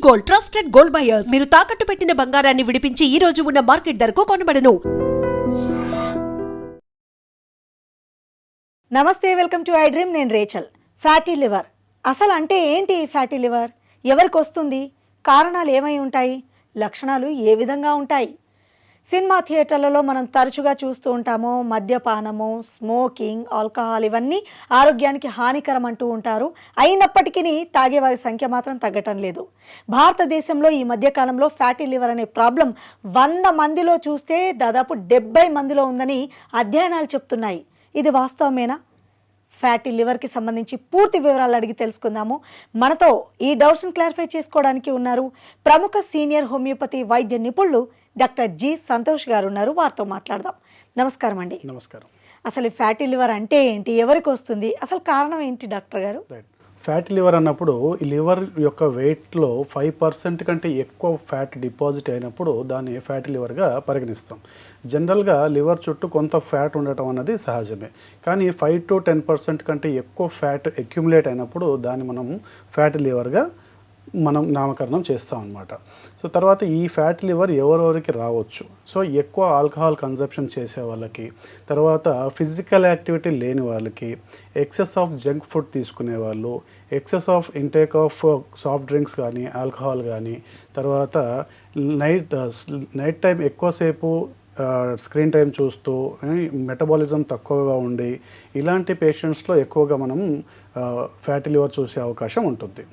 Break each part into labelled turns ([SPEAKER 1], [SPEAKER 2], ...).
[SPEAKER 1] Gold, trusted gold buyers. మీరు తాకట్టు పెట్టిన బంగారాన్ని విడిపించి ఈ రోజు ఉన్న మార్కెట్ ధరకు కొనబడను.
[SPEAKER 2] నమస్తే, వెల్కమ్ టు ఐ డ్రీమ్. నేను రేచల్. ఫ్యాటీ లివర్ అసలు అంటే ఏంటి? ఫ్యాటీ లివర్ ఎవరికి వస్తుంది? కారణాలు ఏమై ఉంటాయి? లక్షణాలు ఏ విధంగా ఉంటాయి? సినిమా థియేటర్లలో మనం తరచుగా చూస్తూ ఉంటాము, మద్యపానము, స్మోకింగ్, ఆల్కహాల్ ఇవన్నీ ఆరోగ్యానికి హానికరం అంటూ ఉంటారు. అయినప్పటికీ తాగేవారి సంఖ్య మాత్రం తగ్గటం లేదు. భారతదేశంలో ఈ మధ్యకాలంలో ఫ్యాటీ లివర్ అనే ప్రాబ్లం 100 మందిలో చూస్తే దాదాపు 70 మందిలో ఉందని అధ్యయనాలు చెప్తున్నాయి. ఇది వాస్తవమేనా? ఫ్యాటీ లివర్కి సంబంధించి పూర్తి వివరాలు అడిగి తెలుసుకుందాము. మనతో ఈ డౌట్స్ని క్లారిఫై చేసుకోవడానికి ఉన్నారు ప్రముఖ సీనియర్ హోమియోపతి వైద్య నిపుణులు డాక్టర్ జి సంతోష్ గారు ఉన్నారు. వారితో మాట్లాడదాం. నమస్కారం అండి.
[SPEAKER 3] నమస్కారం.
[SPEAKER 2] అసలు ఫ్యాటీ లివర్ అంటే ఏంటి, ఎవరికి వస్తుంది, అసలు కారణం ఏంటి డాక్టర్ గారు?
[SPEAKER 3] ఫ్యాటీ లివర్ అన్నప్పుడు ఈ లివర్ యొక్క వెయిట్లో 5% కంటే ఎక్కువ ఫ్యాట్ డిపాజిట్ అయినప్పుడు దాన్ని ఫ్యాటీ లివర్గా పరిగణిస్తాం. జనరల్గా లివర్ చుట్టూ కొంత ఫ్యాట్ ఉండటం అన్నది సహజమే, కానీ 5 to 10% కంటే ఎక్కువ ఫ్యాట్ అక్యుములేట్ అయినప్పుడు దాన్ని మనం ఫ్యాటీ లివర్గా మనం నామకరణం చేస్తాం అన్నమాట. సో తర్వాత ఈ ఫ్యాటీ లివర్ ఎవరెవరికి రావచ్చు? సో ఎక్కువ ఆల్కహాల్ కన్జప్షన్ చేసే వాళ్ళకి, తర్వాత ఫిజికల్ యాక్టివిటీ లేని వాళ్ళకి, ఎక్సెస్ ఆఫ్ జంక్ ఫుడ్ తీసుకునే వాళ్ళు, excess of intake of soft drinks కానీ ఆల్కహాల్ కానీ, తర్వాత నైట్ టైం ఎక్కువసేపు స్క్రీన్ టైం చూస్తూ మెటబాలిజం తక్కువగా ఉండి ఇలాంటి పేషెంట్స్లో ఎక్కువగా మనం ఫ్యాటీ లివర్ చూసే అవకాశం ఉంటుంది.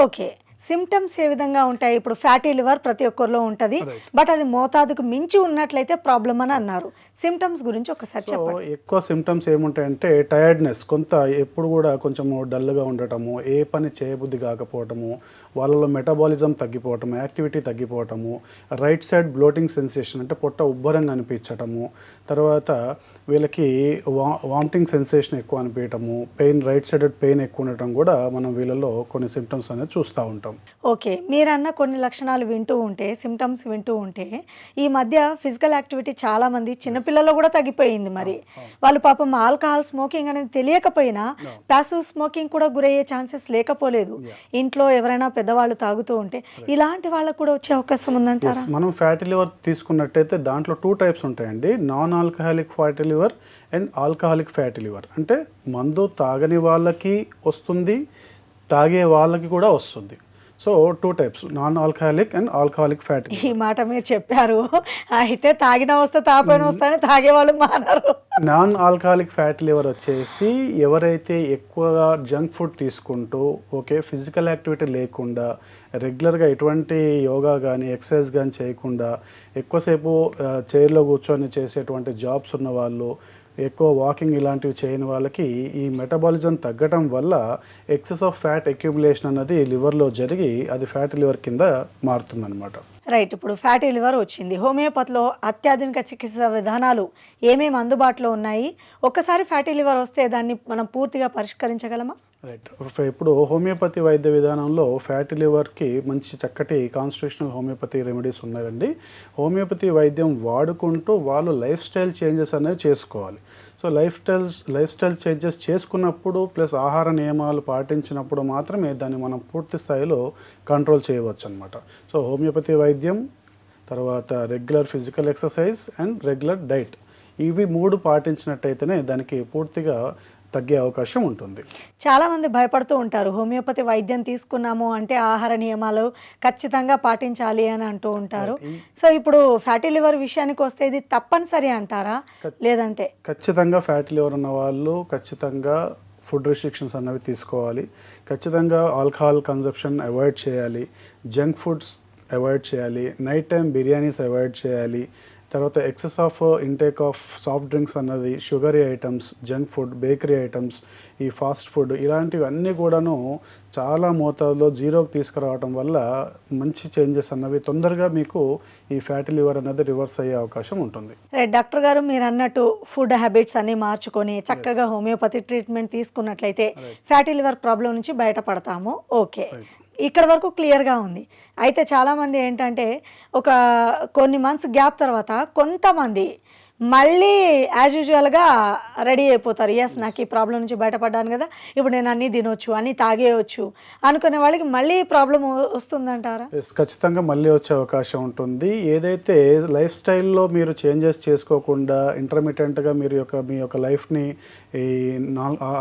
[SPEAKER 2] ఓకే, సిమ్టమ్స్ ఏ విధంగా ఉంటాయి? ఇప్పుడు ఫ్యాటీ లివర్ ప్రతి ఒక్కరిలో ఉంటుంది, బట్ అది మోతాదుకు మించి ఉన్నట్లయితే ప్రాబ్లం అని అన్నారు. సిమ్టమ్స్ గురించి ఒకసారి చెప్పండి.
[SPEAKER 3] ఎక్కువ సిమ్టమ్స్ ఏముంటాయంటే టైర్డ్నెస్, కొంత ఎప్పుడు కూడా కొంచెం డల్గా ఉండటము, ఏ పని చేయబుద్ధి కాకపోవటము, వాళ్ళలో మెటబాలిజం తగ్గిపోవటము, యాక్టివిటీ తగ్గిపోవటము, రైట్ సైడ్ బ్లోటింగ్ సెన్సేషన్ అంటే పొట్ట ఉబ్బరంగా అనిపించటము, తర్వాత వీళ్ళకి వామిటింగ్ సెన్సేషన్ ఎక్కువ అనిపించటము, పెయిన్, రైట్ సైడెడ్ పెయిన్ ఎక్కువ ఉండటం కూడా మనం వీళ్ళలో కొన్ని సిమ్టమ్స్ అనేది చూస్తూ ఉంటాం.
[SPEAKER 2] ఓకే, మీరన్న కొన్ని లక్షణాలు వింటూ ఉంటే, సిమ్టమ్స్ వింటూ ఉంటే, ఈ మధ్య ఫిజికల్ యాక్టివిటీ చాలా మంది చిన్నపిల్లల్లో కూడా తగ్గిపోయింది. మరి వాళ్ళు పాపం ఆల్కహాల్ స్మోకింగ్ అనేది తెలియకపోయినా ప్యాసివ్ స్మోకింగ్ కూడా గురయ్యే ఛాన్సెస్ లేకపోలేదు. ఇంట్లో ఎవరైనా పెద్దవాళ్ళు తాగుతూ ఉంటే ఇలాంటి వాళ్ళకు కూడా వచ్చే అవకాశం ఉందంటారా?
[SPEAKER 3] మనం ఫ్యాటీ లివర్ తీసుకున్నట్టయితే దాంట్లో 2 టైప్స్ ఉంటాయండి. Non alcoholic fatty liver and alcoholic fatty liver. అంటే మందు తాగని వాళ్ళకి వస్తుంది, తాగే వాళ్ళకి కూడా వస్తుంది. So 2 types, non alcoholic and alcoholic fatty.
[SPEAKER 2] ఈ మాట మీరు చెప్పారు, అయితే తాగినా వస్తే తాపైనా వస్తాయని తాగేవాళ్ళు మానరు.
[SPEAKER 3] నాన్ ఆల్కహాలిక్ ఫ్యాటీ లివర్ వచ్చేసి ఎవరైతే ఎక్కువగా జంక్ ఫుడ్ తీసుకుంటూ, ఓకే, ఫిజికల్ యాక్టివిటీ లేకుండా, రెగ్యులర్గా ఎటువంటి యోగా కానీ ఎక్సర్సైజ్ కానీ చేయకుండా, ఎక్కువసేపు చైర్లో కూర్చొని చేసేటువంటి జాబ్స్ ఉన్న వాళ్ళు, ఎక్కువ వాకింగ్ ఇలాంటివి చేయని వాళ్ళకి ఈ మెటబాలిజం తగ్గటం వల్ల ఎక్సెస్ ఆఫ్ ఫ్యాట్ అక్యుములేషన్ అన్నది లివర్లో జరిగి అది ఫ్యాటీ లివర్ కింద మారుతుందన్నమాట.
[SPEAKER 2] రైట్, ఇప్పుడు ఫ్యాటీ లివర్ వచ్చింది. హోమియోపతిలో అత్యాధునిక చికిత్సా విధానాలు ఏమేమి అందుబాటులో ఉన్నాయి? ఒక్కసారి ఫ్యాటీ లివర్ వస్తే దాన్ని మనం పూర్తిగా పరిష్కరించగలమా?
[SPEAKER 3] రైట్, ఇప్పుడు హోమియోపతి వైద్య విధానంలో ఫ్యాటీ లివర్కి మంచి చక్కటి కాన్స్టిట్యూషనల్ హోమియోపతి రెమెడీస్ ఉన్నాయండి. హోమియోపతి వైద్యం వాడుకుంటూ వాళ్ళు లైఫ్ స్టైల్ చేంజెస్ అనేవి చేసుకోవాలి. సో లైఫ్ స్టైల్ చేంజెస్ చేసుకున్నప్పుడు ప్లస్ ఆహార నియమాలు పాటించినప్పుడు మాత్రమే దాన్ని మనం పూర్తి స్థాయిలో కంట్రోల్ చేయవచ్చు అనమాట. సో హోమియోపతి వైద్యం, తర్వాత regular physical exercise and regular diet, ఇవి 3 పాటించినట్టయితేనే దానికి పూర్తిగా తగ్గే అవకాశం ఉంటుంది.
[SPEAKER 2] చాలామంది భయపడుతూ ఉంటారు, హోమియోపతి వైద్యం తీసుకున్నాము అంటే ఆహార నియమాలు ఖచ్చితంగా పాటించాలి అని అంటూ ఉంటారు. సో ఇప్పుడు ఫ్యాటీ లివర్ విషయానికి వస్తే ఇది తప్పనిసరి అంటారా? లేదంటే
[SPEAKER 3] ఖచ్చితంగా ఫ్యాటీ లివర్ ఉన్న వాళ్ళు ఖచ్చితంగా ఫుడ్ రిస్ట్రిక్షన్స్ అన్నవి తీసుకోవాలి. ఖచ్చితంగా ఆల్కహాల్ కన్జప్షన్ అవాయిడ్ చేయాలి, జంక్ ఫుడ్స్ అవాయిడ్ చేయాలి, నైట్ టైం బిర్యానీస్ అవాయిడ్ చేయాలి, తర్వాత excess of intake of soft drinks అన్నది, sugary items, junk food, bakery items, ఈ ఫాస్ట్ ఫుడ్ ఇలాంటివి అన్నీ కూడాను చాలా మోతాదులో జీరోకి తీసుకురావడం వల్ల మంచి చేంజెస్ అన్నవి తొందరగా మీకు ఈ ఫ్యాటీ లివర్ అనేది రివర్స్ అయ్యే అవకాశం ఉంటుంది.
[SPEAKER 2] డాక్టర్ గారు, మీరు అన్నట్టు ఫుడ్ హ్యాబిట్స్ అన్ని మార్చుకొని చక్కగా హోమియోపతి ట్రీట్మెంట్ తీసుకున్నట్లయితే ఫ్యాటీ లివర్ ప్రాబ్లం నుంచి బయటపడతాము. ఓకే, ఇక్కడ వరకు క్లియర్గా ఉంది. అయితే చాలామంది ఏంటంటే కొన్ని మంత్స్ గ్యాప్ తర్వాత కొంతమంది మళ్ళీ యాజ్ యూజువల్గా రెడీ అయిపోతారు. ఎస్, నాకు ఈ ప్రాబ్లం నుంచి బయటపడ్డాను కదా, ఇప్పుడు నేను అన్నీ తినొచ్చు, అన్నీ తాగేయచ్చు అనుకునే వాళ్ళకి మళ్ళీ ప్రాబ్లం వస్తుందంటారా?
[SPEAKER 3] ఖచ్చితంగా మళ్ళీ వచ్చే అవకాశం ఉంటుంది. ఏదైతే లైఫ్ స్టైల్లో మీరు చేంజెస్ చేసుకోకుండా ఇంటర్మీడియట్గా మీ యొక్క లైఫ్ని ఈ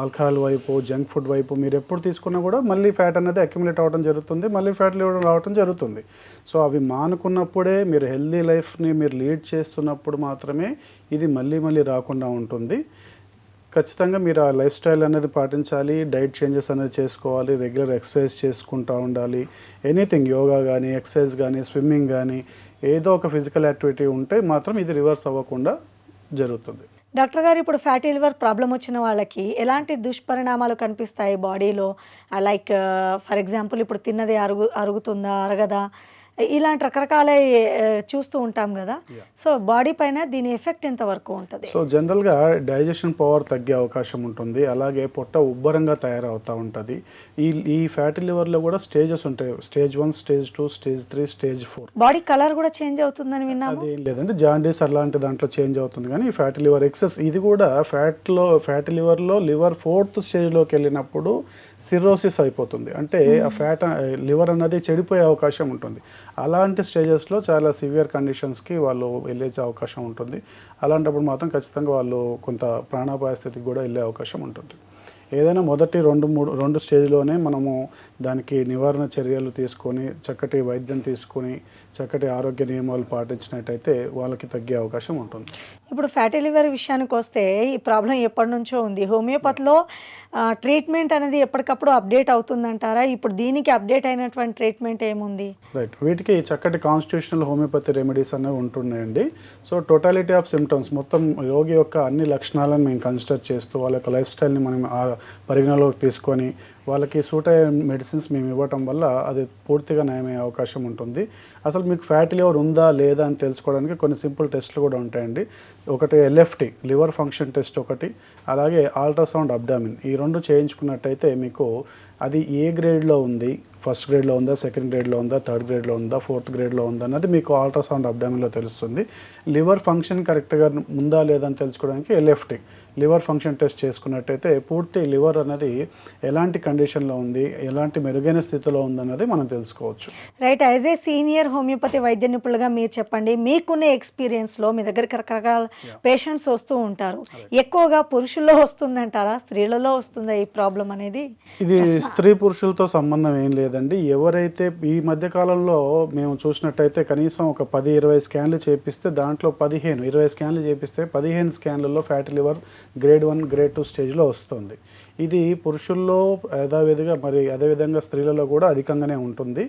[SPEAKER 3] ఆల్కహాల్ వైపు, జంక్ ఫుడ్ వైపు మీరు ఎప్పుడు తీసుకున్నా కూడా మళ్ళీ ఫ్యాట్ అనేది అక్యుములేట్ అవ్వడం జరుగుతుంది, మళ్ళీ ఫ్యాట్ లివర్ రావడం జరుగుతుంది. సో అవి మానుకున్నప్పుడే, మీరు హెల్దీ లైఫ్ని మీరు లీడ్ చేస్తున్నప్పుడు మాత్రమే ఇది మళ్ళీ రాకుండా ఉంటుంది. ఖచ్చితంగా మీరు ఆ లైఫ్ స్టైల్ అనేది పాటించాలి, డైట్ చేంజెస్ అనేది చేసుకోవాలి, రెగ్యులర్ ఎక్సర్సైజ్ చేసుకుంటూ ఉండాలి. ఎనీథింగ్, యోగా కానీ, ఎక్సర్సైజ్ కానీ, స్విమ్మింగ్ కానీ, ఏదో ఒక ఫిజికల్ యాక్టివిటీ ఉంటే మాత్రం ఇది రివర్స్ అవ్వకుండా జరుగుతుంది.
[SPEAKER 2] డాక్టర్ గారు, ఇప్పుడు ఫ్యాటీ లివర్ ప్రాబ్లం వచ్చిన వాళ్ళకి ఎలాంటి దుష్పరిణామాలు కనిపిస్తాయి బాడీలో? లైక్ ఫర్ ఎగ్జాంపుల్, ఇప్పుడు తిన్నది అరుగుతుందా, అరగదా, ఇలాంటి రకరకాల చూస్తూ ఉంటాం కదా. సో బాడీ పైన దీని ఎఫెక్ట్ ఎంతవరకు ఉంటుంది?
[SPEAKER 3] సో జనరల్గా డైజెషన్ పవర్ తగ్గే అవకాశం ఉంటుంది, అలాగే పొట్ట ఉబ్బరంగా తయారవుతూ ఉంటుంది. ఈ ఫ్యాటీ లివర్లో కూడా స్టేజెస్ ఉంటాయి, stage 1, stage 2, stage 3, stage 4.
[SPEAKER 2] Body colour కూడా చేంజ్ అవుతుందని విన్నాము.
[SPEAKER 3] అది ఏం లేదండి, జాండీస్ అలాంటి దాంట్లో చేంజ్ అవుతుంది. కానీ ఈ ఫ్యాటీ లివర్ ఎక్సెస్, ఇది కూడా ఫ్యాటీ లివర్లో లివర్ 4th స్టేజ్లోకి వెళ్ళినప్పుడు సిరోసిస్ అయిపోతుంది. అంటే ఆ లివర్ అనేది చెడిపోయే అవకాశం ఉంటుంది. అలాంటి స్టేజెస్లో చాలా సివియర్ కండిషన్స్కి వాళ్ళు వెళ్ళే అవకాశం ఉంటుంది. అలాంటప్పుడు మాత్రం ఖచ్చితంగా వాళ్ళు కొంత ప్రాణాపాయ స్థితికి కూడా వెళ్ళే అవకాశం ఉంటుంది. ఏదైనా మొదటి 2 స్టేజ్లోనే మనము దానికి నివారణ చర్యలు తీసుకొని, చక్కటి వైద్యం తీసుకొని, చక్కటి ఆరోగ్య నియమాలు పాటించినట్టయితే వాళ్ళకి తగ్గే అవకాశం ఉంటుంది.
[SPEAKER 2] ఇప్పుడు ఫ్యాటీ లివర్ విషయానికి వస్తే, ఈ ప్రాబ్లం ఎప్పటి నుంచో ఉంది. హోమియోపతిలో ట్రీట్మెంట్ అనేది ఎప్పటికప్పుడు అప్డేట్ అవుతుందంటారా? ఇప్పుడు దీనికి అప్డేట్ అయినటువంటి ట్రీట్మెంట్ ఏముంది?
[SPEAKER 3] రైట్, వీటికి చక్కటి కాన్స్టిట్యూషనల్ హోమియోపతి రెమెడీస్ అనేవి ఉంటున్నాయండి. సో టోటాలిటీ ఆఫ్ సిమ్టమ్స్, మొత్తం రోగి యొక్క అన్ని లక్షణాలను మేము కన్సిడర్ చేస్తూ, వాళ్ళ యొక్క లైఫ్ స్టైల్ని మనం పరిగణలోకి తీసుకొని వాళ్ళకి సూట్ అయ్యే మెడిసిన్స్ మేము ఇవ్వటం వల్ల అది పూర్తిగా నయమయ్యే అవకాశం ఉంటుంది. అసలు మీకు ఫ్యాటీ లివర్ ఉందా లేదా అని తెలుసుకోవడానికి కొన్ని సింపుల్ టెస్ట్లు కూడా ఉంటాయండి. ఒకటి LFT, లివర్ ఫంక్షన్ టెస్ట్ ఒకటి, అలాగే అల్ట్రాసౌండ్ అబ్డామిన్. ఈ 2 చేయించుకున్నట్టయితే మీకు అది ఏ గ్రేడ్లో ఉంది, ఫస్ట్ గ్రేడ్లో ఉందా, సెకండ్ గ్రేడ్లో ఉందా, థర్డ్ గ్రేడ్లో ఉందా, 4th గ్రేడ్లో ఉందా అన్నది మీకు అల్ట్రాసౌండ్ అబ్డామిన్లో తెలుస్తుంది. లివర్ ఫంక్షన్ కరెక్ట్గా ఉందా లేదా అని తెలుసుకోవడానికి LFT, లివర్ ఫంక్షన్ టెస్ట్ చేసుకున్నట్టయితే పూర్తి లివర్ అనేది ఎలాంటి కండిషన్లో ఉంది, ఎలాంటి మెరుగైన స్థితిలో ఉందన్నది మనం తెలుసుకోవచ్చు.
[SPEAKER 2] Right, as a senior homeopathy వైద్య నిపుణులుగా మీరు చెప్పండి, మీకున్న ఎక్స్పీరియన్స్లో మీ దగ్గరికి రకరకాల పేషెంట్స్ వస్తూ ఉంటారు. ఎక్కువగా పురుషుల్లో వస్తుందంటారా, స్త్రీలలో వస్తుందా ఈ ప్రాబ్లం అనేది?
[SPEAKER 3] ఇది స్త్రీ పురుషులతో సంబంధం ఏం లేదండి. ఎవరైతే ఈ మధ్య కాలంలో మేము చూసినట్టయితే కనీసం ఒక 10-20 స్కాన్లు చేపిస్తే దాంట్లో 20 స్కాన్లు చేపిస్తే 15 స్కాన్లలో ఫ్యాటీ లివర్ గ్రేడ్ 1, గ్రేడ్ 2 స్టేజ్లో వస్తుంది. ఇది పురుషుల్లో అదేవిధంగా స్త్రీలలో కూడా అధికంగానే ఉంటుంది.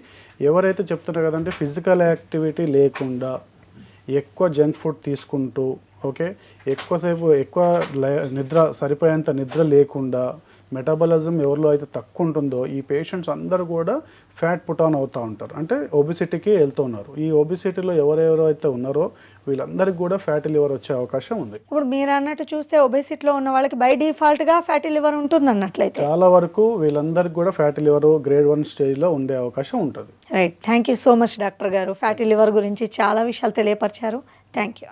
[SPEAKER 3] ఎవరైతే చెప్తున్నారు కదంటే ఫిజికల్ యాక్టివిటీ లేకుండా, ఎక్కువ జంక్ ఫుడ్ తీసుకుంటూ, ఎక్కువ నిద్ర, సరిపోయేంత నిద్ర లేకుండా, మెటాబాలిజం ఎవరిలో అయితే తక్కువ ఉంటుందో ఈ పేషెంట్స్ అందరూ కూడా ఫ్యాట్ పుట్ ఆన్ అవుతూ ఉంటారు, అంటే ఒబిసిటీకి వెళ్తున్నారు. ఈ ఒబిసిటీలో ఎవరెవరు అయితే ఉన్నారో వీళ్ళందరికీ కూడా ఫ్యాటీ లివర్ వచ్చే అవకాశం ఉంది.
[SPEAKER 2] ఇప్పుడు మీరు అన్నట్టు చూస్తే ఒబేసిటీలో ఉన్న వాళ్ళకి బై డిఫాల్ట్గా ఫ్యాటీ లివర్ ఉంటుంది అన్నట్లయితే
[SPEAKER 3] చాలా వరకు వీళ్ళందరికీ కూడా ఫ్యాటీ లివర్ గ్రేడ్ 1 స్టేజ్లో ఉండే అవకాశం ఉంటుంది.
[SPEAKER 2] Right, thank you so much doctor గారు. ఫ్యాటీ లివర్ గురించి చాలా విషయాలు తెలియపరిచారు. Thank you.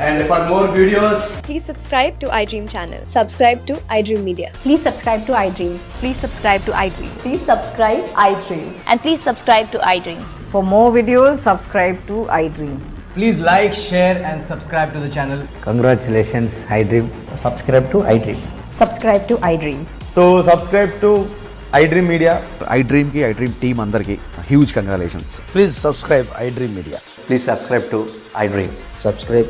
[SPEAKER 4] And for more videos,
[SPEAKER 5] Please subscribe to iDream channel. Subscribe to iDream Media.
[SPEAKER 6] Please subscribe to iDream.
[SPEAKER 5] Please subscribe to iDream.
[SPEAKER 6] Please subscribe iDream.
[SPEAKER 5] And please subscribe to iDream.
[SPEAKER 6] For more videos, subscribe to iDream.
[SPEAKER 4] please like, share and subscribe to the channel.
[SPEAKER 7] Congratulations, iDream.
[SPEAKER 4] Subscribe to iDream.
[SPEAKER 6] Subscribe to iDream.
[SPEAKER 4] So subscribe to iDream Media.
[SPEAKER 8] iDream की iDream team अंदर की huge congratulations.
[SPEAKER 7] Please subscribe iDream Media.
[SPEAKER 4] Please subscribe to iDream.
[SPEAKER 7] Subscribe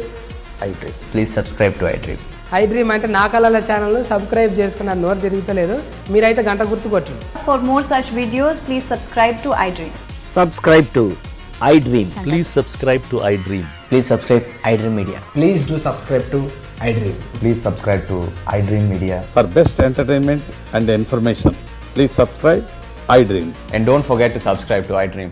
[SPEAKER 7] iDream.
[SPEAKER 4] Please subscribe to iDream.
[SPEAKER 9] iDream అంటే నా కళల ఛానల్ను subscribe చేసుకున్న నోరు తిరుగుతలేదు, మీరైతే గంట గుర్తు కొట్టండి.
[SPEAKER 6] For more such videos, please subscribe to iDream.
[SPEAKER 7] Subscribe to iDream.
[SPEAKER 10] Please subscribe to iDream.
[SPEAKER 4] Please subscribe iDream Media.
[SPEAKER 9] Please do subscribe to iDream.
[SPEAKER 4] Please subscribe to iDream Media.
[SPEAKER 10] For best entertainment and information, please subscribe iDream.
[SPEAKER 4] And don't forget to subscribe to iDream.